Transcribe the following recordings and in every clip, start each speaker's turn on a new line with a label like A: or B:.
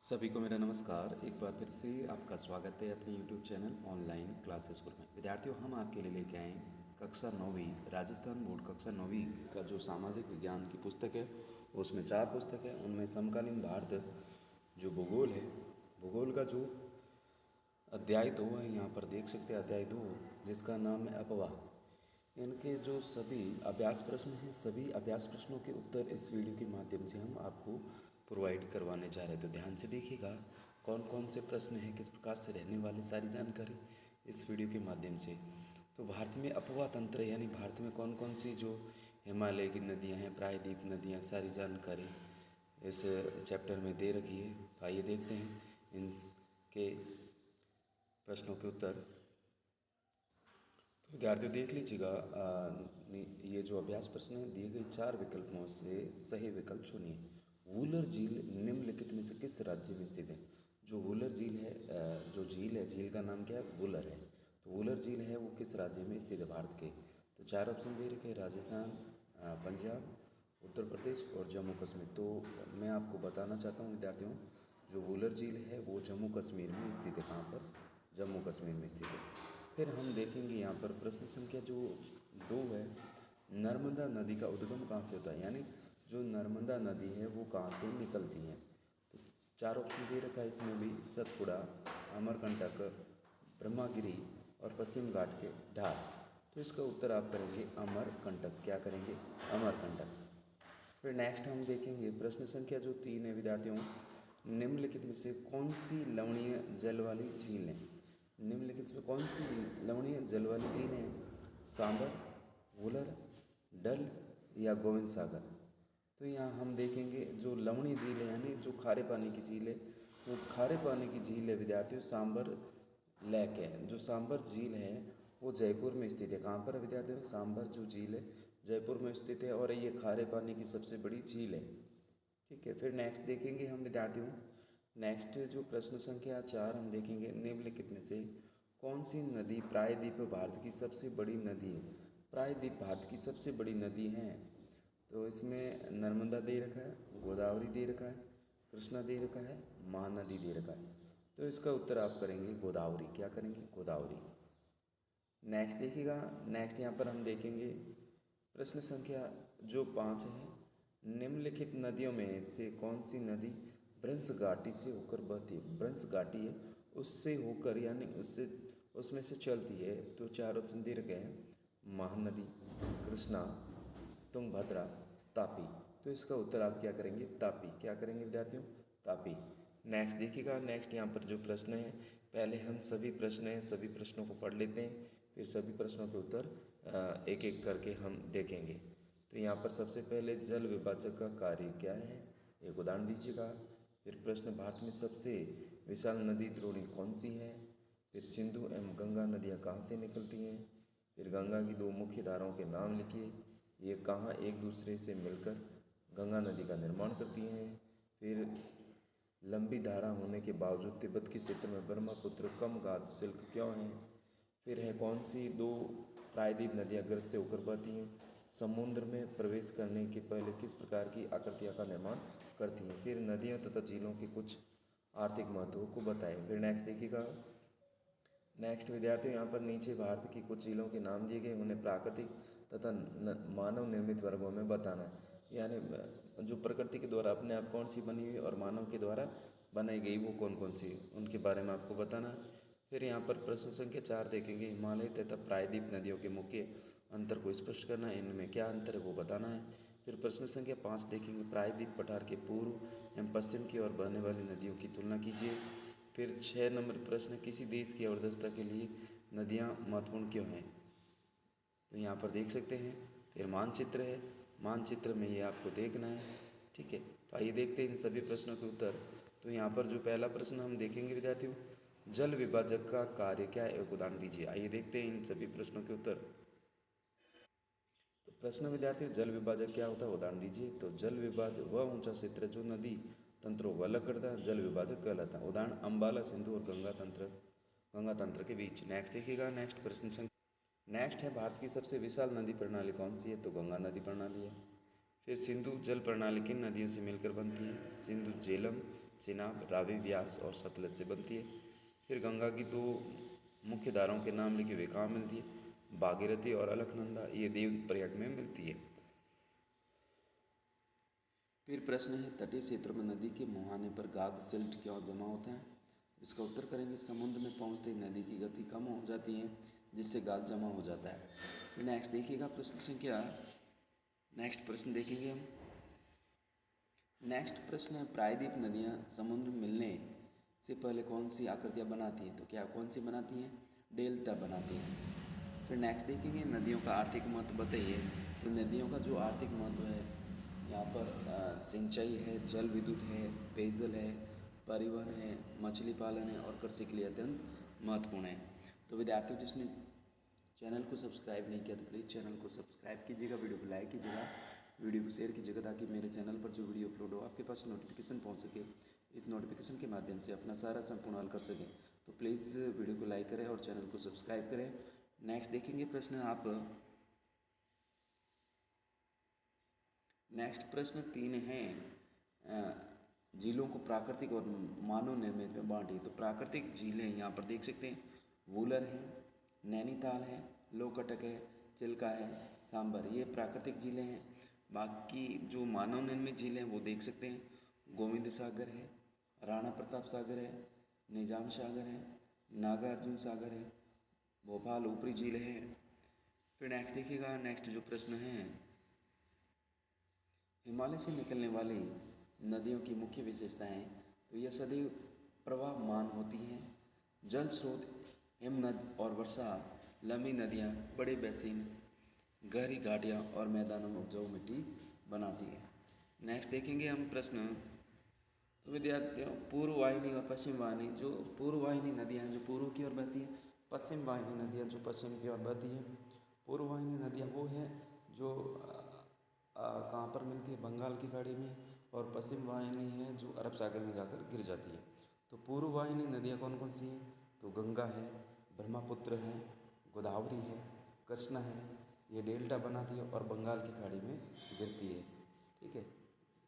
A: सभी को मेरा नमस्कार। एक बार फिर से आपका स्वागत है अपने YouTube channel online classes school में। विद्यार्थियों, हम आपके लिए लेके आए हैं कक्षा 9वीं राजस्थान बोर्ड कक्षा 9वीं का जो सामाजिक विज्ञान की पुस्तक है, उसमें 4 पुस्तक है। उनमें समकालीन भारत जो भूगोल है, भूगोल का जो अध्याय 2 है, यहाँ पर देख सकते हैं अध्याय 2, जिसका नाम है अपवाह। इनके जो सभी अभ्यास प्रश्न हैं, सभी अभ्यास प्रश्नों के उत्तर इस वीडियो के माध्यम से हम आपको प्रोवाइड करवाने जा रहे हैं। तो ध्यान से देखिएगा कौन कौन से प्रश्न हैं, किस प्रकार से रहने वाली सारी जानकारी इस वीडियो के माध्यम से। तो भारत में अपवाह तंत्र यानी भारत में कौन कौन सी जो हिमालय की नदियाँ हैं, प्रायद्वीप नदियाँ, सारी जानकारी इस चैप्टर में दे रखी है। तो आइए देखते हैं इनके प्रश्नों के उत्तर। तो विद्यार्थियों देख लीजिएगा, ये जो अभ्यास प्रश्न है, दिए गए 4 विकल्पों से सही विकल्प चुनिए। वूलर झील निम्नलिखित में से किस राज्य में स्थित है? जो वूलर झील है, जो झील है, झील का नाम क्या है? वूलर है। तो वूलर झील है वो किस राज्य में स्थित है भारत के? तो 4 ऑप्शन दे रखे हैं, राजस्थान, पंजाब, उत्तर प्रदेश और जम्मू कश्मीर। तो मैं आपको बताना चाहता हूँ विद्यार्थियों, जो वूलर झील है वो जम्मू कश्मीर में स्थित है। कहाँ पर? जम्मू कश्मीर में स्थित है। फिर हम देखेंगे यहाँ पर प्रश्न संख्या जो 2 है, नर्मदा नदी का उद्गम कहाँ से होता है? यानी जो नर्मदा नदी है वो कहाँ से निकलती है? तो 4 ऑप्शन दे रखा है इसमें भी, सतपुड़ा, अमरकंटक, ब्रह्मागिरी और पश्चिम घाट के ढाल। तो इसका उत्तर आप करेंगे अमरकंटक। क्या करेंगे? अमरकंटक। फिर नेक्स्ट हम देखेंगे प्रश्न संख्या जो 3 है विद्यार्थियों, निम्नलिखित में से कौन सी लवणीय जल वाली झील है? निम्नलिखित में कौन सी लवणीय जल वाली झील है? सांबर, वुलर, डल या गोविंद सागर। तो यहाँ हम देखेंगे जो लवणीय झील है यानी जो खारे पानी की झील है, वो खारे पानी की झील है विद्यार्थियों, सांबर लेक है। जो सांबर झील है वो जयपुर में स्थित है। कहाँ पर है विद्यार्थियों? सांबर जो झील है जयपुर में स्थित है और ये खारे पानी की सबसे बड़ी झील है। ठीक है। फिर नेक्स्ट देखेंगे हम विद्यार्थियों, नेक्स्ट जो प्रश्न संख्या 4 हम देखेंगे, निम्नलिखित में से कौन सी नदी प्रायद्वीप भारत की सबसे बड़ी नदी है? प्रायद्वीप भारत की सबसे बड़ी नदी है। तो इसमें नर्मदा दे रखा है, गोदावरी दे रखा है, कृष्णा दे रखा है, महानदी दे रखा है। तो इसका उत्तर आप करेंगे गोदावरी। क्या करेंगे? गोदावरी। नेक्स्ट देखिएगा, नेक्स्ट यहाँ पर हम देखेंगे प्रश्न संख्या जो 5 है, निम्नलिखित नदियों में से कौन सी नदी ब्रंश घाटी से होकर बहती है? ब्रंश घाटी है उससे होकर यानी उससे उसमें से चलती है। तो 4 ऑप्शन दे रखे हैं, महानदी, कृष्णा, तुंगभद्रा, तापी। तो इसका उत्तर आप क्या करेंगे? तापी। क्या करेंगे विद्यार्थियों? तापी। नेक्स्ट देखिएगा, नेक्स्ट यहाँ पर जो प्रश्न है, पहले हम सभी प्रश्न हैं, सभी प्रश्नों को पढ़ लेते हैं, फिर सभी प्रश्नों के उत्तर एक एक करके हम देखेंगे। तो यहाँ पर सबसे पहले जल विभाजक का कार्य क्या है? एक उदाहरण दीजिएगा। फिर प्रश्न, भारत में सबसे विशाल नदी द्रोणी कौन सी है? फिर सिंधु एवं गंगा नदियाँ कहाँ से निकलती हैं? फिर गंगा की 2 मुख्य धाराओं के नाम लिखिए, ये कहाँ एक दूसरे से मिलकर गंगा नदी का निर्माण करती हैं? फिर लंबी धारा होने के बावजूद तिब्बत के क्षेत्र में ब्रह्मपुत्र कम गाद शुल्क क्यों है? फिर है कौन सी 2 प्रायद्वीप नदियाँ गर्त से होकर बहती हैं? समुद्र में प्रवेश करने के पहले किस प्रकार की आकृतियाँ का निर्माण करती हैं? फिर नदियों तथा झीलों के कुछ आर्थिक महत्व को बताएं। फिर नेक्स्ट देखिएगा, नेक्स्ट विद्यार्थियों यहाँ पर नीचे भारत की कुछ झीलों के नाम दिए गए, उन्हें प्राकृतिक तथा मानव निर्मित वर्गों में बताना है। यानी जो प्रकृति के द्वारा अपने आप कौन सी बनी हुई और मानव के द्वारा बनाई गई वो कौन कौन सी, उनके बारे में आपको बताना है। फिर यहाँ पर प्रश्न संख्या 4 देखेंगे, हिमालय तथा प्रायद्वीप नदियों के मुख्य अंतर को स्पष्ट करना है, इनमें क्या अंतर है वो बताना है। फिर प्रश्न संख्या 5 देखेंगे, प्रायद्वीप पठार के पूर्व एवं पश्चिम की ओर बहने वाली नदियों की तुलना कीजिए। फिर 6 नंबर प्रश्न, किसी देश की अर्थव्यवस्था के लिए नदियाँ महत्वपूर्ण क्यों हैं? तो यहाँ पर देख सकते हैं। फिर मानचित्र है, मानचित्र में ये आपको देखना है। ठीक है। तो आइए देखते हैं इन सभी प्रश्नों के उत्तर। तो यहाँ पर जो पहला प्रश्न हम देखेंगे विद्यार्थियों, जल विभाजक का कार्य क्या है? एक उदाहरण दीजिए। आइए देखते हैं इन सभी प्रश्नों के उत्तर। तो प्रश्न विद्यार्थियों, जल विभाजक क्या होता है? उदाहरण दीजिए। तो जल विभाजक वह ऊंचा क्षेत्र जो नदी तंत्रों को अलग करता है, जल विभाजक कहलाता है। उदाहरण अम्बाला, सिंधु और गंगा तंत्र के बीच। नेक्स्ट देखिएगा, नेक्स्ट प्रश्न संख्या नेक्स्ट है, भारत की सबसे विशाल नदी प्रणाली कौन सी है? तो गंगा नदी प्रणाली है। फिर सिंधु जल प्रणाली किन नदियों से मिलकर बनती है? सिंधु झेलम, चेनाब, रावी, व्यास और सतलज से बनती है। फिर गंगा की दो मुख्य धाराओं के नाम लिखे हुए कहाँ मिलती है? भागीरथी और अलकनंदा, ये देवप्रयाग में मिलती है। फिर प्रश्न है, तटीय क्षेत्रों में नदी के मुहाने पर गाद सिल्ट क्यों जमा होता है? इसका उत्तर करेंगे, समुद्र में पहुंचते ही नदी की गति कम हो जाती है, जिससे गाद जमा हो जाता है। फिर नेक्स्ट देखिएगा प्रश्न संख्या, नेक्स्ट प्रश्न देखेंगे हम। नेक्स्ट प्रश्न है, प्रायद्वीप नदियाँ समुद्र में मिलने से पहले कौन सी आकृतियाँ बनाती हैं? तो क्या कौन सी बनाती हैं? डेल्टा बनाती हैं। फिर नेक्स्ट देखेंगे, नदियों का आर्थिक महत्व बताइए। तो नदियों का जो आर्थिक महत्व है, यहाँ पर सिंचाई है, जल विद्युत है, पेयजल है, परिवहन है, मछली पालन है और कृषि के लिए अत्यंत महत्वपूर्ण है। तो विद्यार्थियों, जिसने चैनल को सब्सक्राइब नहीं किया तो प्लीज़ चैनल को सब्सक्राइब कीजिएगा, वीडियो को लाइक कीजिएगा, वीडियो को शेयर कीजिएगा, ताकि मेरे चैनल पर जो वीडियो अपलोड हो आपके पास नोटिफिकेशन पहुंच सके। इस नोटिफिकेशन के माध्यम से अपना सारा संपूर्ण हल कर सकें। तो प्लीज़ वीडियो को लाइक करें और चैनल को सब्सक्राइब करें। नेक्स्ट देखेंगे प्रश्न आप, नेक्स्ट प्रश्न 3 है, झीलों को प्राकृतिक और मानव निर्मित में बांटिए। तो प्राकृतिक झीलें यहाँ पर देख सकते हैं, वूलर है, नैनीताल है, लोकटक है, चिल्का है, सांबर, ये प्राकृतिक झीलें हैं। बाकी जो मानव निर्मित झीलें हैं वो देख सकते हैं, गोविंद सागर है, राणा प्रताप सागर है, निजाम सागर है, नागार्जुन सागर है, भोपाल ऊपरी झील है। फिर नेक्स्ट देखिएगा, नेक्स्ट जो प्रश्न है, हिमालय से निकलने वाली नदियों की मुख्य विशेषताएं। तो यह सदैव प्रवाहमान होती हैं, जल स्रोत हिमनद और वर्षा, लंबी नदियाँ, बड़े बेसिन, गहरी घाटियाँ और मैदानों में उपजाऊ मिट्टी बनाती है। नेक्स्ट देखेंगे हम प्रश्न। तो विद्यार्थियों, पूर्व वाहिनी और पश्चिम वाहिनी, जो पूर्व वाहिनी नदियाँ जो पूर्व की ओर बहती हैं, पश्चिम वाहिनी नदियाँ जो पश्चिम की ओर बहती हैं। पूर्व वाहिनी नदियाँ वो हैं जो कहाँ पर मिलती है? बंगाल की खाड़ी में। और पश्चिम वाहिनी है जो अरब सागर में जाकर गिर जाती है। तो पूर्व वाहिनी नदियाँ कौन कौन सी हैं? तो गंगा है, ब्रह्मपुत्र है, गोदावरी है, कृष्णा है, ये डेल्टा बनाती है और बंगाल की खाड़ी में गिरती है। ठीक है,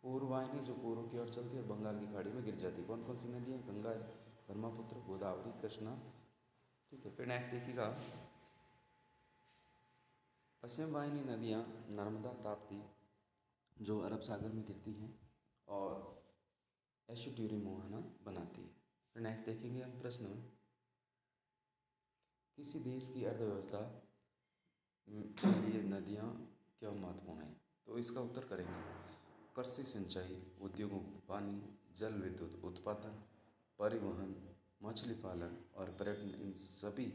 A: पूर्व वाहिनी जो पूर्व की ओर चलती है और बंगाल की खाड़ी में गिर जाती है। कौन कौन सी नदियाँ? गंगा है, ब्रह्मपुत्र, गोदावरी, कृष्णा। ठीक है, फिर नेक्स्ट देखिएगा, पश्चिम वाहिनी नदियाँ नर्मदा, ताप्ती जो अरब सागर में गिरती हैं और एस्चुटरी मोहना बनाती है। फिर नेक्स्ट देखेंगे हम प्रश्न, किसी देश की अर्थव्यवस्था के लिए नदियाँ क्यों महत्वपूर्ण हैं? तो इसका उत्तर करेंगे, कृषि, सिंचाई, उद्योगों को पानी, जल विद्युत उत्पादन, परिवहन, मछली पालन और पर्यटन, इन सभी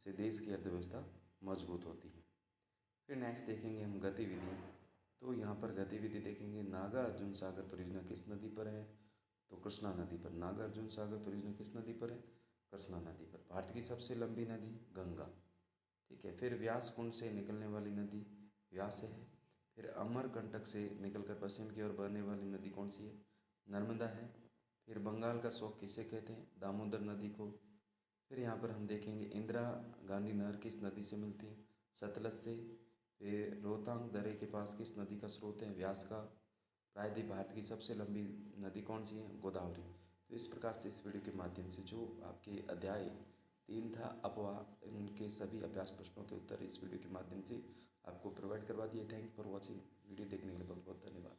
A: से देश की अर्थव्यवस्था मजबूत होती है। फिर नेक्स्ट देखेंगे हम गतिविधि। तो यहाँ पर गतिविधि देखेंगे, नागार्जुन सागर परियोजना किस नदी पर है? तो कृष्णा नदी पर। नागार्जुन सागर परियोजना किस नदी पर है? कृष्णा नदी पर। भारत की सबसे लंबी नदी गंगा। ठीक है, फिर व्यास कुंड से निकलने वाली नदी व्यास है। फिर अमरकंटक से निकलकर पश्चिम की ओर बहने वाली नदी कौन सी है? नर्मदा है। फिर बंगाल का शोक किसे कहते हैं? दामोदर नदी को। फिर यहाँ पर हम देखेंगे, इंदिरा गांधी नहर किस नदी से मिलती है? सतलज से। फिर रोहतांग दर्रे के पास किस नदी का स्रोत है? व्यास का। प्रायद्वीप भारत की सबसे लंबी नदी कौन सी है? गोदावरी। तो इस प्रकार से इस वीडियो के माध्यम से जो आपके अध्याय 3 था अपवाह, इनके सभी अभ्यास प्रश्नों के उत्तर इस वीडियो के माध्यम से आपको प्रोवाइड करवा दिए। Thank for watching. वीडियो देखने के लिए बहुत बहुत धन्यवाद।